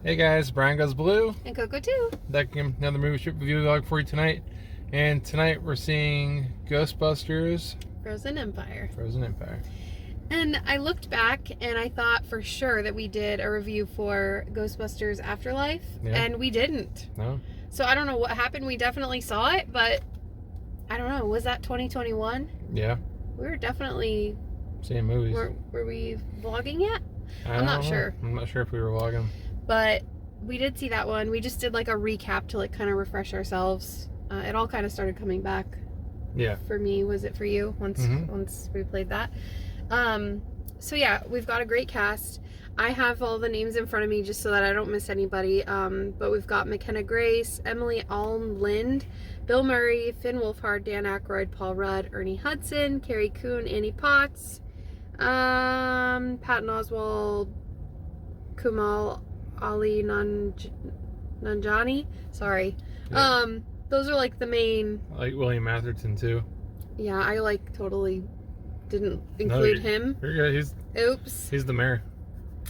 Hey guys, Brian Goes Blue. And Coco too. Back again, another movie trip review vlog for you tonight. And tonight we're seeing Ghostbusters Frozen Empire. Frozen Empire. And I looked back and I thought for sure that we did a review for Ghostbusters Afterlife. Yeah. And we didn't. No? So I don't know what happened. We definitely saw it, but I don't know. Was that 2021? Yeah. We were definitely... Seeing movies. Were we vlogging yet? I'm not sure. I'm not sure if we were vlogging. But we did see that one. We just did like a recap to like kind of refresh ourselves. It all kind of started coming back. Yeah. For me, was it for you once we played that? So yeah, we've got a great cast. I have all the names in front of me just so that I don't miss anybody. But we've got McKenna Grace, Emily Alm Lind, Bill Murray, Finn Wolfhard, Dan Aykroyd, Paul Rudd, Ernie Hudson, Carrie Coon, Annie Potts, Patton Oswalt, Kumal Ali Nanjiani. Sorry. Yeah. Those are like the main. I like William Atherton too. Yeah, I like totally didn't include him. You're good. Oops. He's the mayor.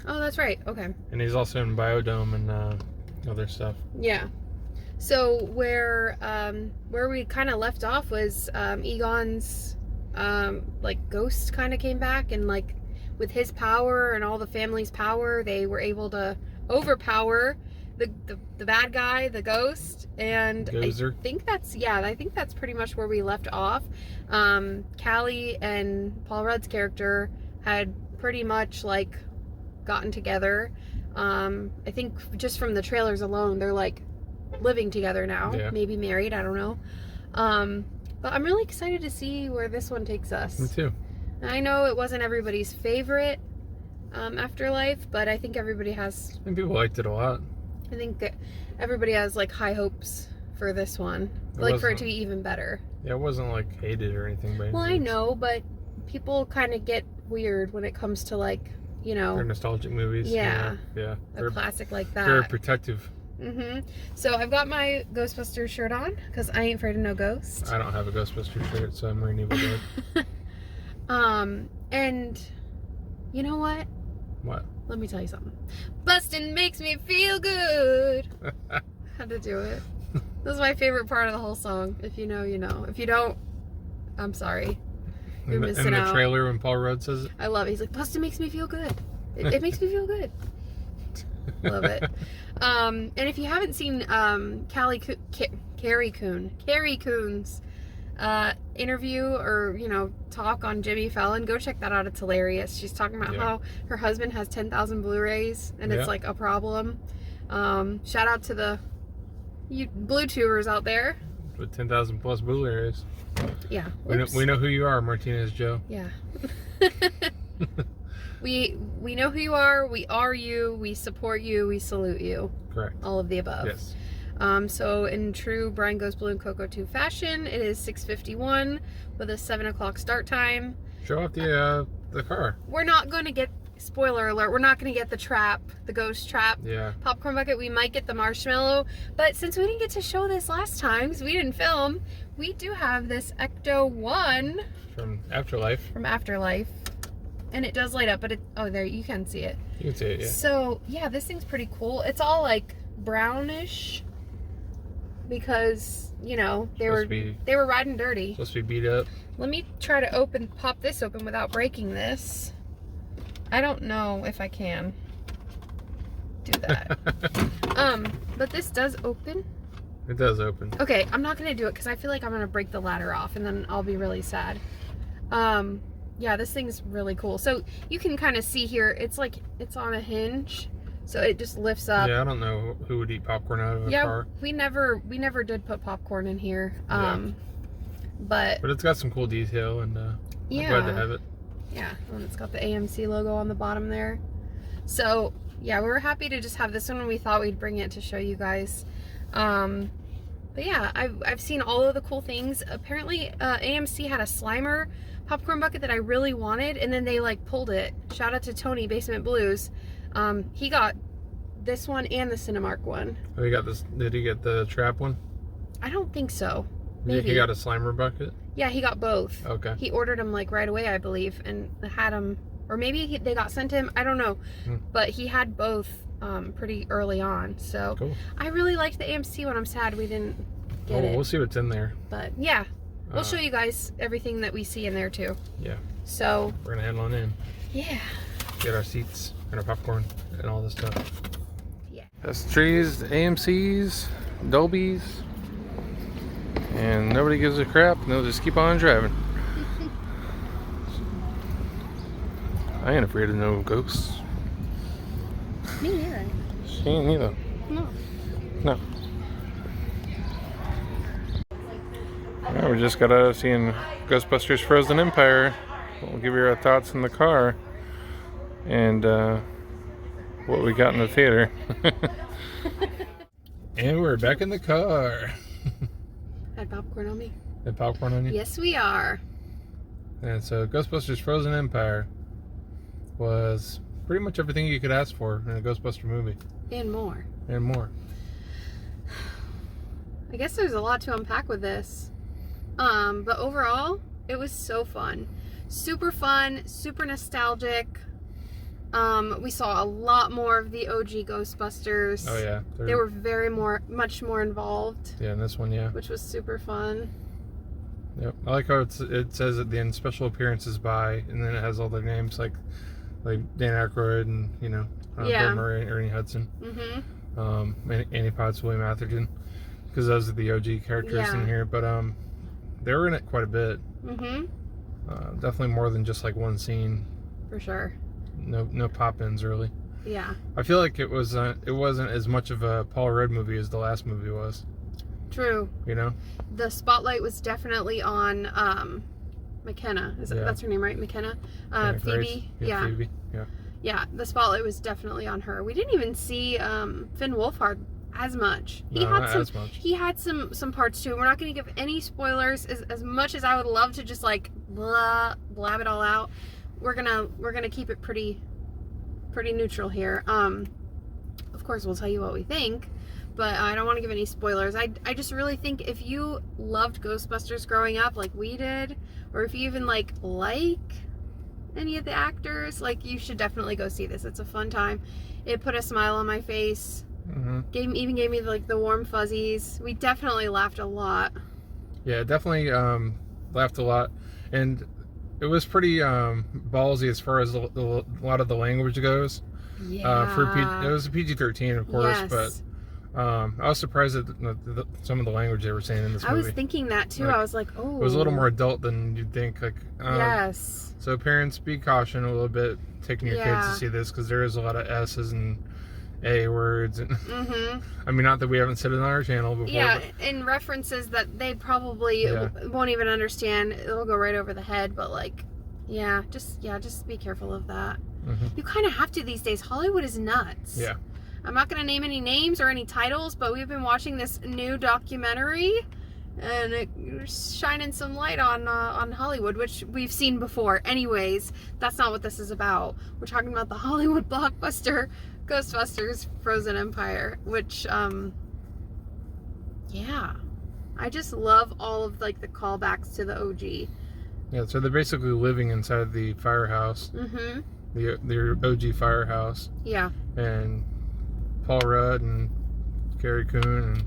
Oh, that's right. Okay. And he's also in Biodome and other stuff. Yeah. So where we kind of left off was Egon's like ghost kind of came back, and like with his power and all the family's power, they were able to overpower the bad guy, the ghost, and Gozer. I think that's pretty much where we left off. Callie and Paul Rudd's character had pretty much like gotten together. I think just from the trailers alone, they're like living together now, maybe married, I don't know. But I'm really excited to see where this one takes us. Me too. And I know it wasn't everybody's favorite Afterlife, but I think everybody has. And people liked it a lot. I think everybody has like high hopes for this one, like for it to be even better. Yeah, it wasn't like hated or anything by any Well, I means. know, but people kind of get weird when it comes to like, you know, They're nostalgic movies. Yeah. Yeah. A classic like that. Very protective. So I've got my Ghostbusters shirt on because I ain't afraid of no ghost. I don't have a Ghostbusters shirt, so I'm wearing Evil Dead. And you know what? What? Let me tell you something. Bustin' makes me feel good. Had to do it. This is my favorite part of the whole song. If you know, you know. If you don't, I'm sorry. You're missing out. In the trailer when Paul Rudd says it? I love it. He's like, Bustin' makes me feel good. It makes me feel good. Love it. And if you haven't seen Carrie Coon's interview or, you know, talk on Jimmy Fallon, go check that out. It's hilarious. She's talking about how her husband has 10,000 Blu-rays and it's like a problem. Shout out to the Blue tubers out there with 10,000 plus Blu-rays. Yeah. We know who you are, Martinez Joe. Yeah. we know who you are. We are you. We support you. We salute you. Correct. All of the above. Yes. So in true Brian Goes Blue and Coco 2 fashion, it is 6:51 with a 7 o'clock start time. Show off the car. We're not going to get, spoiler alert, we're not going to get the trap, the ghost trap. Yeah. Popcorn bucket. We might get the marshmallow, but since we didn't get to show this last time, because we didn't film, we do have this Ecto-1 from Afterlife. And it does light up, but oh, there, you can see it. You can see it, yeah. So, yeah, this thing's pretty cool. It's all like brownish because, you know, they were riding dirty. Supposed to be beat up. Let me try to pop this open without breaking this. I don't know if I can do that. But this does open. It does open. Okay, I'm not gonna do it because I feel like I'm gonna break the ladder off and then I'll be really sad. Yeah, this thing's really cool. So you can kind of see here, it's like, it's on a hinge. So it just lifts up. Yeah, I don't know who would eat popcorn out of a car. We never did put popcorn in here. But it's got some cool detail and I'm glad to have it. Yeah, and it's got the AMC logo on the bottom there. So yeah, we were happy to just have this one and we thought we'd bring it to show you guys. But yeah, I've seen all of the cool things. Apparently AMC had a Slimer popcorn bucket that I really wanted, and then they like pulled it. Shout out to Tony, Basement Blues. He got this one and the Cinemark one. Oh, he got this. Did he get the trap one? I don't think so. Maybe. He got a Slimer bucket? Yeah, he got both. Okay. He ordered them like right away, I believe, and had them, or maybe they got sent to him. I don't know. But he had both pretty early on. So cool. I really liked the AMC one. I'm sad we didn't get it. We'll see what's in there. But yeah, we'll show you guys everything that we see in there too. Yeah. So we're gonna head on in. Yeah. Get our seats and our popcorn and all this stuff. Yeah. That's trees, AMCs, Dolbys, and nobody gives a crap. And they'll just keep on driving. I ain't afraid of no ghosts. Me neither. She ain't either. No. No. Yeah, we just got out of seeing Ghostbusters Frozen Empire. We'll give you our thoughts in the car and what we got in the theater. And we're back in the car. Had popcorn on me? Had popcorn on you? Yes, we are. And so Ghostbusters Frozen Empire was pretty much everything you could ask for in a Ghostbuster movie. And more. And more. I guess there's a lot to unpack with this. But overall, it was so fun. Super fun, super nostalgic. We saw a lot more of the OG Ghostbusters. Oh yeah. They were much more involved. Yeah, in this one, yeah. Which was super fun. Yep. I like how it says at the end special appearances by, and then it has all their names like Dan Aykroyd and, you know, Bill Murray and Ernie Hudson. Mm-hmm. Annie Potts, William Atherton, because those are the OG characters in here. But they were in it quite a bit. Mm-hmm. Definitely more than just like one scene. For sure. No pop-ins really. Yeah. I feel like it wasn't as much of a Paul Rudd movie as the last movie was. True. You know? The spotlight was definitely on McKenna. That's her name, right? McKenna? Phoebe. Yeah. Phoebe. Yeah. Yeah, the spotlight was definitely on her. We didn't even see Finn Wolfhard as much. He had some parts too. We're not going to give any spoilers. As much as I would love to just like blab it all out, we're gonna keep it pretty neutral here. Of course, we'll tell you what we think, but I don't want to give any spoilers. I just really think if you loved Ghostbusters growing up like we did, or if you even like any of the actors, like, you should definitely go see this. It's a fun time. It put a smile on my face. Mm-hmm. Even gave me like the warm fuzzies. We definitely laughed a lot. Yeah, definitely laughed a lot, and it was pretty ballsy as far as a lot of the language goes. Yeah. It was a PG-13, of course, yes. But I was surprised at some of the language they were saying in this movie. I was thinking that too. Like, I was like, oh. It was a little more adult than you'd think. Like, yes. So parents, be caution a little bit taking your kids to see this, because there is a lot of S's and A words. And I mean, not that we haven't said it on our channel before. Yeah, and references that they probably won't even understand. It'll go right over the head. But like, just be careful of that. You kind of have to these days. Hollywood is nuts. Yeah. I'm not going to name any names or any titles, but we've been watching this new documentary, and it's shining some light on Hollywood, which we've seen before. Anyways, that's not what this is about. We're talking about the Hollywood blockbuster Ghostbusters Frozen Empire, which, I just love all of like the callbacks to the OG. Yeah, so they're basically living inside the firehouse. Mm-hmm. The OG firehouse. Yeah. And Paul Rudd and Carrie Coon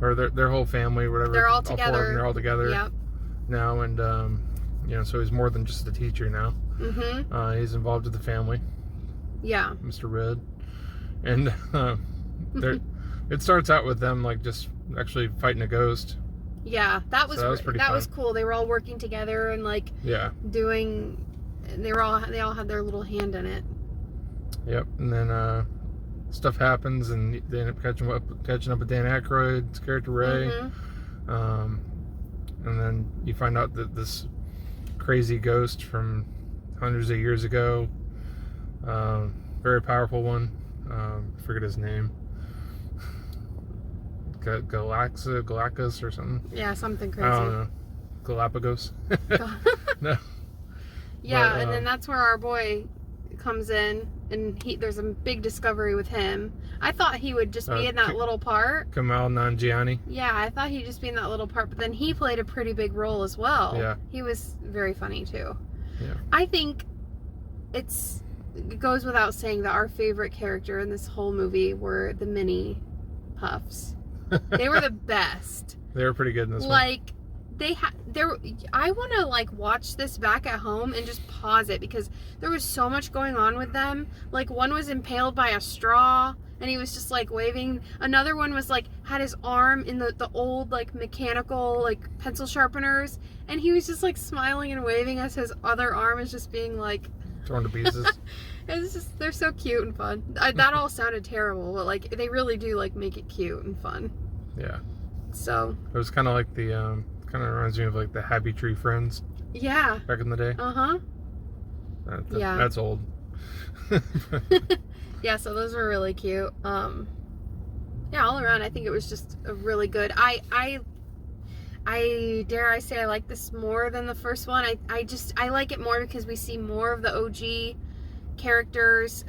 or their whole family, whatever. They're all together. They're all together. Yep. Now, and so he's more than just a teacher now. Mm-hmm. He's involved with the family. Yeah. Mr. Rudd, and it starts out with them like just actually fighting a ghost. Yeah, that was pretty fun. Was cool. They were all working together and like doing. They all had their little hand in it. Yep, and then stuff happens, and they end up catching up with Dan Aykroyd's character Ray. Mm-hmm. And then you find out that this crazy ghost from hundreds of years ago, very powerful one. Forget his name. Galactus or something. Yeah, something crazy. I don't know. Galapagos. No. Yeah, but, and then that's where our boy comes in, and there's a big discovery with him. I thought he would just be in that little part. Kumail Nanjiani. Yeah, I thought he'd just be in that little part, but then he played a pretty big role as well. Yeah. He was very funny too. Yeah. I think it's it goes without saying that our favorite character in this whole movie were the mini puffs. They were the best. They were pretty good in this one. Like, I want to like watch this back at home and just pause it because there was so much going on with them. Like, one was impaled by a straw and he was just like waving. Another one was like had his arm in the old like mechanical like pencil sharpeners, and he was just like smiling and waving as his other arm is just being like torn to pieces. It's just, they're so cute and fun. That all sounded terrible, but like they really do like make it cute and fun. Yeah. So it was kind of like the kind of reminds me of like the Happy Tree Friends. Yeah. Back in the day. Yeah. That's old. Yeah, so those were really cute. Yeah, all around I think it was just a really good. I dare I say I like this more than the first one. I like it more because we see more of the OG characters.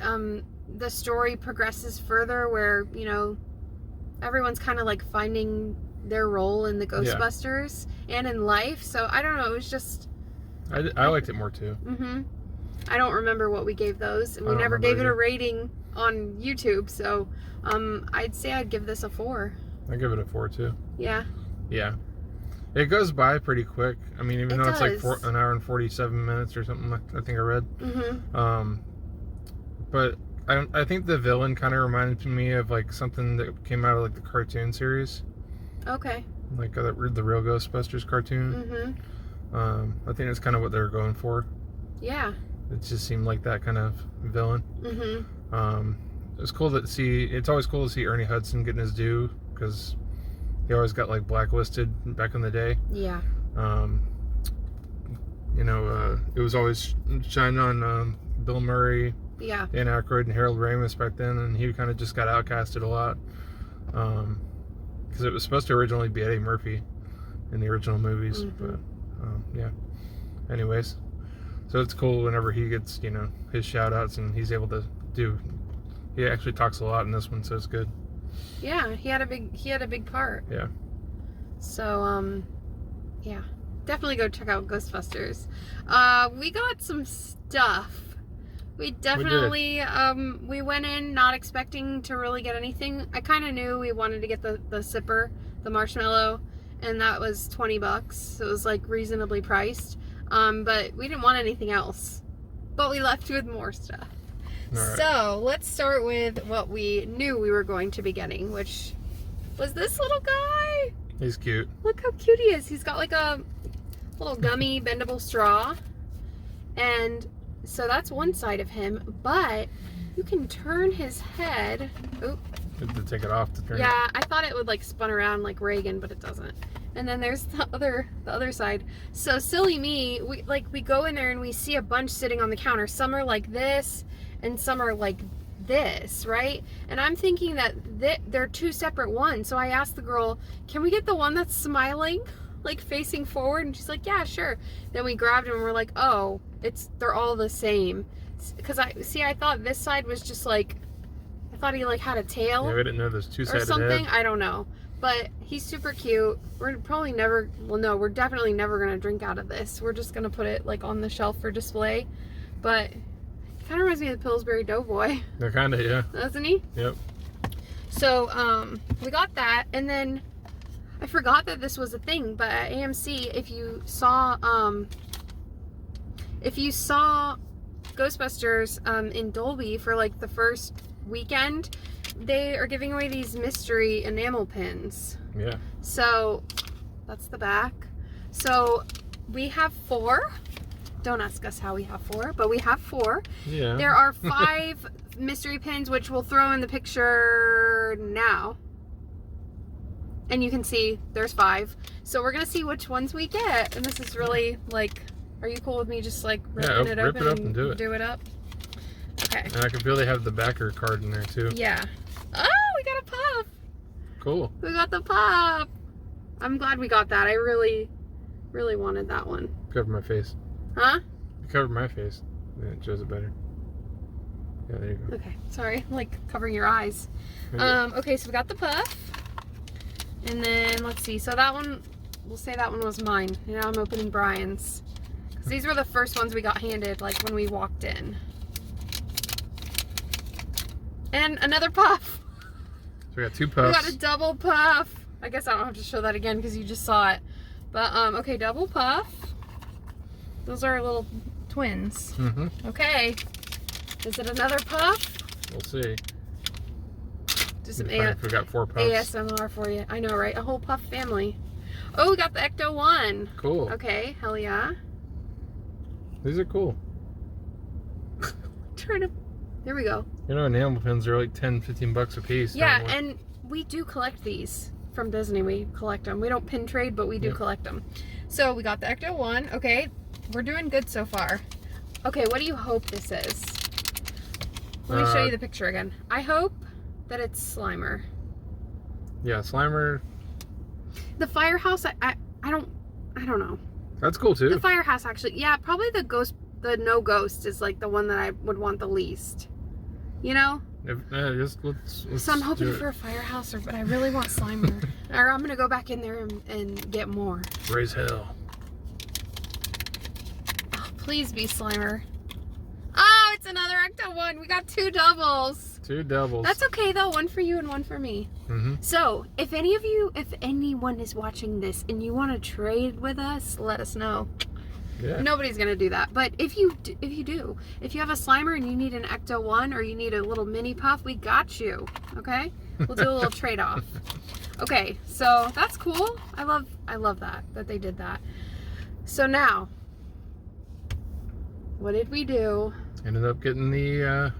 The story progresses further where, you know, everyone's kind of like finding their role in the Ghostbusters and in life. So I don't know, it was just I liked it more too. I don't remember what we gave those, and we never gave it a rating on YouTube, so I'd say I'd give this a 4. I give it a 4 too. Yeah. Yeah. It goes by pretty quick. I mean, even though it's like an hour and 47 minutes or something, I think I read. But I think the villain kind of reminded me of like something that came out of like the cartoon series. Okay. Like the real Ghostbusters cartoon. I think that's kind of what they were going for. Yeah. It just seemed like that kind of villain. It's cool to see. It's always cool to see Ernie Hudson getting his due because he always got like blacklisted back in the day. Yeah. You know, it was always shining on Bill Murray, Dan Aykroyd, and Harold Ramis back then, and he kind of just got outcasted a lot because it was supposed to originally be Eddie Murphy in the original movies, but yeah. Anyways. So it's cool whenever he gets, you know, his shout outs, and he's able to he actually talks a lot in this one, so it's good. Yeah, he had a big part. Yeah. So yeah. Definitely go check out Ghostbusters. We got some stuff. We definitely we went in not expecting to really get anything. I kind of knew we wanted to get the sipper, the marshmallow, and that was $20. So it was like reasonably priced. But we didn't want anything else. But we left with more stuff. Right. So let's start with what we knew we were going to be getting, which was this little guy. He's cute. Look how cute he is. He's got like a little gummy bendable straw. And so that's one side of him. But you can turn his head. Oh. You have to take it off to turn it. Yeah, I thought it would like spun around like Reagan, but it doesn't. And then there's the other side. So silly me, we go in there and we see a bunch sitting on the counter. Some are like this and some are like this, right? And I'm thinking that they're two separate ones. So I asked the girl, can we get the one that's smiling, like facing forward? And she's like, yeah, sure. Then we grabbed them and we're like, oh, they're all the same. Because I thought this side was just like, I thought he like had a tail. Yeah, we didn't know there's two-sided or something. head. I don't know. But he's super cute. We're probably never, well no, we're definitely never going to drink out of this. We're just going to put it like on the shelf for display. But it kind of reminds me of the Pillsbury Doughboy. Yeah, kind of, yeah. Doesn't he? Yep. So, we got that. And then I forgot that this was a thing. But at AMC, if you saw Ghostbusters in Dolby for like the first weekend, they are giving away these mystery enamel pins. Yeah. So that's the back. So we have 4. Don't ask us how we have 4, but we have 4. Yeah. There are 5 mystery pins, which we'll throw in the picture now. And you can see there's 5. So we're gonna see which ones we get. And this is really like, are you cool with me just like ripping it open and do it up? Okay. And I can feel they have the backer card in there too. Yeah. Oh, we got a puff. Cool. We got the pup. I'm glad we got that. I really, really wanted that one. Cover my face. Huh? You covered my face. Then it shows it better. Yeah, there you go. Okay. Sorry. Like covering your eyes. Okay, so we got the puff. And then let's see. So that one, we'll say that one was mine. Now I'm opening Brian's. Because these were the first ones we got handed like when we walked in. And another puff. So we got 2 puffs. We got a double puff. I guess I don't have to show that again because you just saw it. But, okay, double puff. Those are little twins. Mm-hmm. Okay. Is it another puff? We'll see. Do some We got 4 puffs. ASMR for you. I know, right? A whole puff family. Oh, we got the Ecto 1. Cool. Okay, hell yeah. These are cool. There we go. You know, enamel pins are like 10, 15 bucks a piece. Yeah, and we do collect these from Disney. We collect them. We don't pin trade, but we do collect them. So we got the Ecto 1. Okay, we're doing good so far. Okay, what do you hope this is? Let me show you the picture again. I hope that it's Slimer. Yeah, Slimer. The Firehouse, I don't know. That's cool too. The Firehouse, actually, yeah, probably the No Ghost is like the one that I would want the least. You know? Let's So I'm hoping for a Firehouse, but I really want Slimer. Or I'm gonna go back in there and get more. Raise hell. Oh, please be Slimer. Oh, it's another Ecto 1. We got 2 doubles. 2 doubles. That's okay though. One for you and one for me. Mm-hmm. So if anyone is watching this and you want to trade with us, let us know. Yeah. Nobody's gonna do that, but if you have a Slimer and you need an Ecto 1 or you need a little mini puff, we got you. Okay, we'll do a little trade off. Okay, so that's cool. I love that they did that. So now, what did we do? Ended up getting the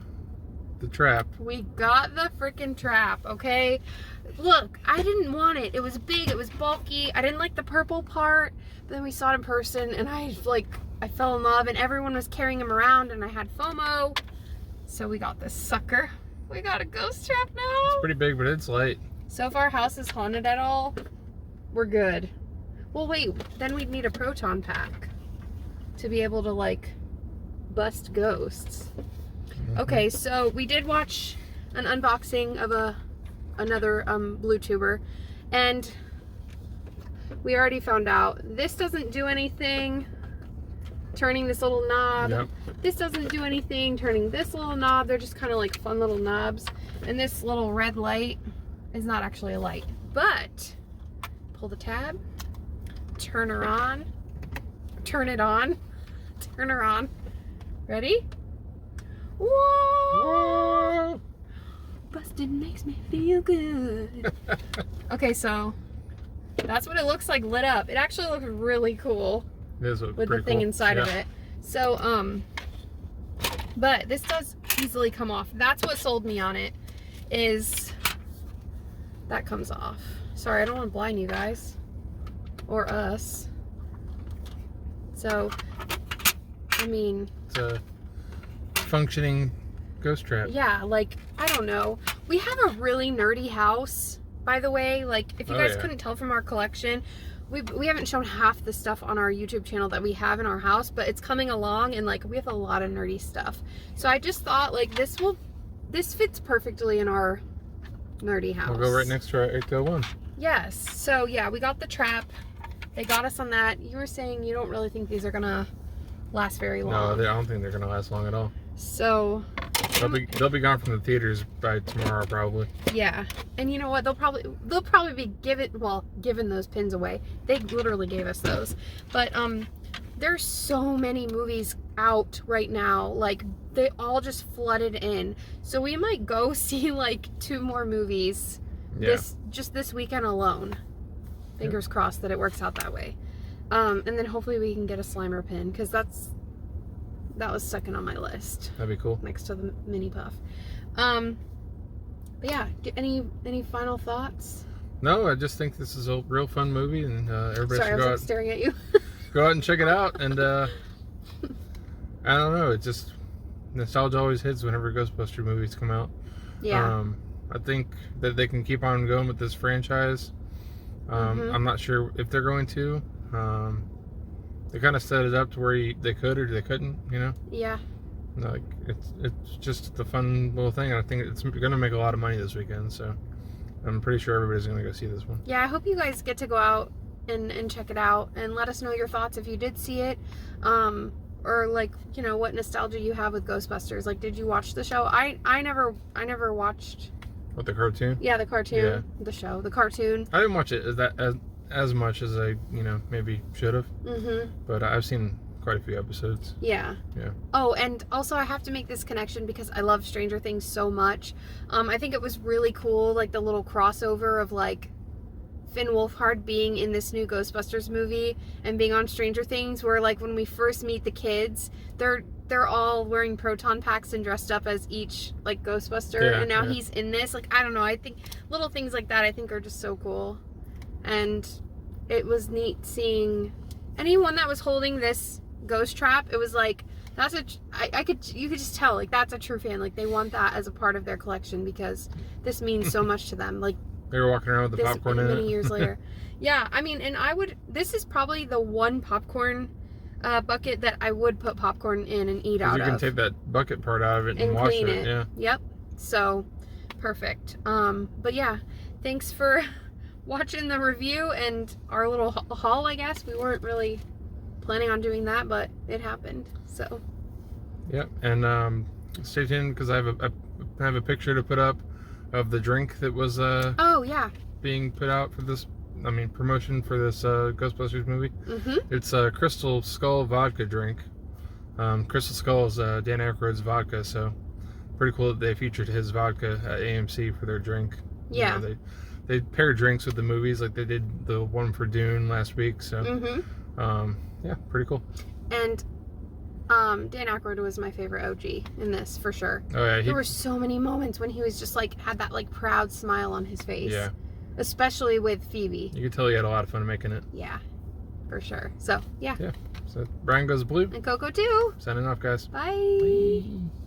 trap. We got the freaking trap. Okay, look, I didn't want it. It was big. It was bulky. I didn't like the purple part. But then we saw it in person, and I fell in love, and everyone was carrying him around, and I had FOMO. So we got this sucker. We got a ghost trap now. It's pretty big, but it's light. So if our house is haunted at all, we're good. Well, wait, then we'd need a proton pack to be able to, like, bust ghosts. Mm-hmm. Okay, so we did watch an unboxing of another blue tuber, and we already found out this doesn't do anything turning this little knob. Yep. This doesn't do anything turning this little knob. They're just kind of like fun little knobs. And this little red light is not actually a light. But pull the tab, turn her on, turn it on, turn her on. Ready? Whoa! Whoa! Busted makes me feel good. Okay, so that's what it looks like lit up. It actually looks really cool. It is with the thing inside of it. So, but this does easily come off. That's what sold me on it, is that comes off. Sorry, I don't want to blind you guys. Or us. So, I mean, it's a functioning ghost trap. Yeah, like, I don't know. We have a really nerdy house, by the way. Like, if you guys couldn't tell from our collection, we haven't shown half the stuff on our YouTube channel that we have in our house, but it's coming along, and like we have a lot of nerdy stuff. So I just thought like this fits perfectly in our nerdy house. We'll go right next to our Ecto 1. Yes. So yeah, we got the trap. They got us on that. You were saying you don't really think these are gonna last very long. No, I don't think they're gonna last long at all. So they'll be gone from the theaters by tomorrow probably. Yeah, and you know what? They'll probably be giving those pins away. They literally gave us those, but there's so many movies out right now. Like they all just flooded in, so we might go see like 2 more movies this weekend alone. Fingers crossed that it works out that way, and then hopefully we can get a Slimer pin because that was second on my list. That'd be cool. Next to the mini puff. But yeah, any final thoughts? No, I just think this is a real fun movie, and everybody should go out. Staring at you. Go out and check it out, and I don't know, it just nostalgia always hits whenever Ghostbuster movies come out. Yeah. I think that they can keep on going with this franchise. I'm not sure if they're going to. They kind of set it up to where they could or they couldn't, you know? Yeah. Like it's just a fun little thing, and I think it's going to make a lot of money this weekend, so I'm pretty sure everybody's going to go see this one. Yeah, I hope you guys get to go out and check it out, and let us know your thoughts if you did see it, or or like, you know, what nostalgia you have with Ghostbusters. Like, did you watch the show? I never watched. What, the cartoon? Yeah, the cartoon. Yeah. The show, the cartoon. I didn't watch it as much as I, you know, maybe should have. Mm-hmm. But I've seen quite a few episodes. Yeah. Yeah. Oh, and also I have to make this connection because I love Stranger Things so much. I think it was really cool, like the little crossover of like Finn Wolfhard being in this new Ghostbusters movie and being on Stranger Things, where like when we first meet the kids, they're all wearing proton packs and dressed up as each like Ghostbuster, and now he's in this. Like, I don't know, I think little things like that I think are just so cool. And it was neat seeing anyone that was holding this ghost trap. It was like, that's you could just tell, like, that's a true fan. Like, they want that as a part of their collection because this means so much to them. Like, they were walking around with the popcorn in it. Many years later. Yeah, I mean, and this is probably the one popcorn bucket that I would put popcorn in and eat out of. You can take that bucket part out of it and wash clean it. Yeah. Yep. So, perfect. But yeah, thanks for watching the review and our little haul, I guess. We weren't really planning on doing that, but it happened. So. Yep. And stay tuned because I have a picture to put up of the drink that was oh yeah, being put out for this, I mean, promotion for this Ghostbusters movie. Mm-hmm. It's a Crystal Skull vodka drink. Crystal Skull is Dan Aykroyd's vodka, so pretty cool that they featured his vodka at AMC for their drink. Yeah. You know, they pair drinks with the movies like they did the one for Dune last week. So yeah, pretty cool. And Dan Aykroyd was my favorite OG in this, for sure. Oh yeah, there were so many moments when he was just like had that like proud smile on his face. Yeah. Especially with Phoebe. You could tell he had a lot of fun making it. Yeah, for sure. So yeah. Yeah. So Brian Goes Blue. And Coco too. Signing off, guys. Bye. Bye.